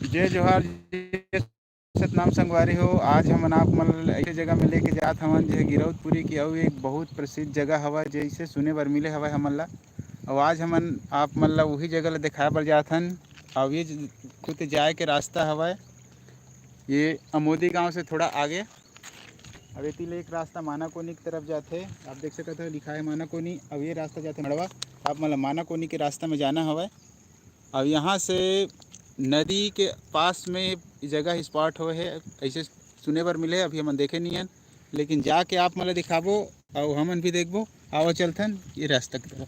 जय जोहार जी, सतनाम संगवारी हो। आज हमन आप मन ऐसे जगह में लेके जात हवन जो गिरौदपुरी की अउ एक बहुत प्रसिद्ध जगह हवा, जैसे सुने बर मिले हवा हमन ला। और आज हमन आप मन ला वही जगह ला दिखाए बर जात हन। और ये खुद जाए के रास्ता हवा, ये अमोदी गांव से थोड़ा आगे। अब ये ले एक रास्ता मानाकोनी की तरफ जाते। आप देख सकते हो लिखा है मानाकोनी। अब ये रास्ता जाते मड़वा, आप मतलब मानाकोनी के रास्ता में जाना हवा। अब यहाँ से नदी के पास में जगह स्पॉट हो है, ऐसे सुने बर मिले। अभी हमन देखे नहीं हैं, लेकिन जाके आप मतलब दिखाबो और हमन भी देखबो। आओ चलथन ये रास्ता की तरफ।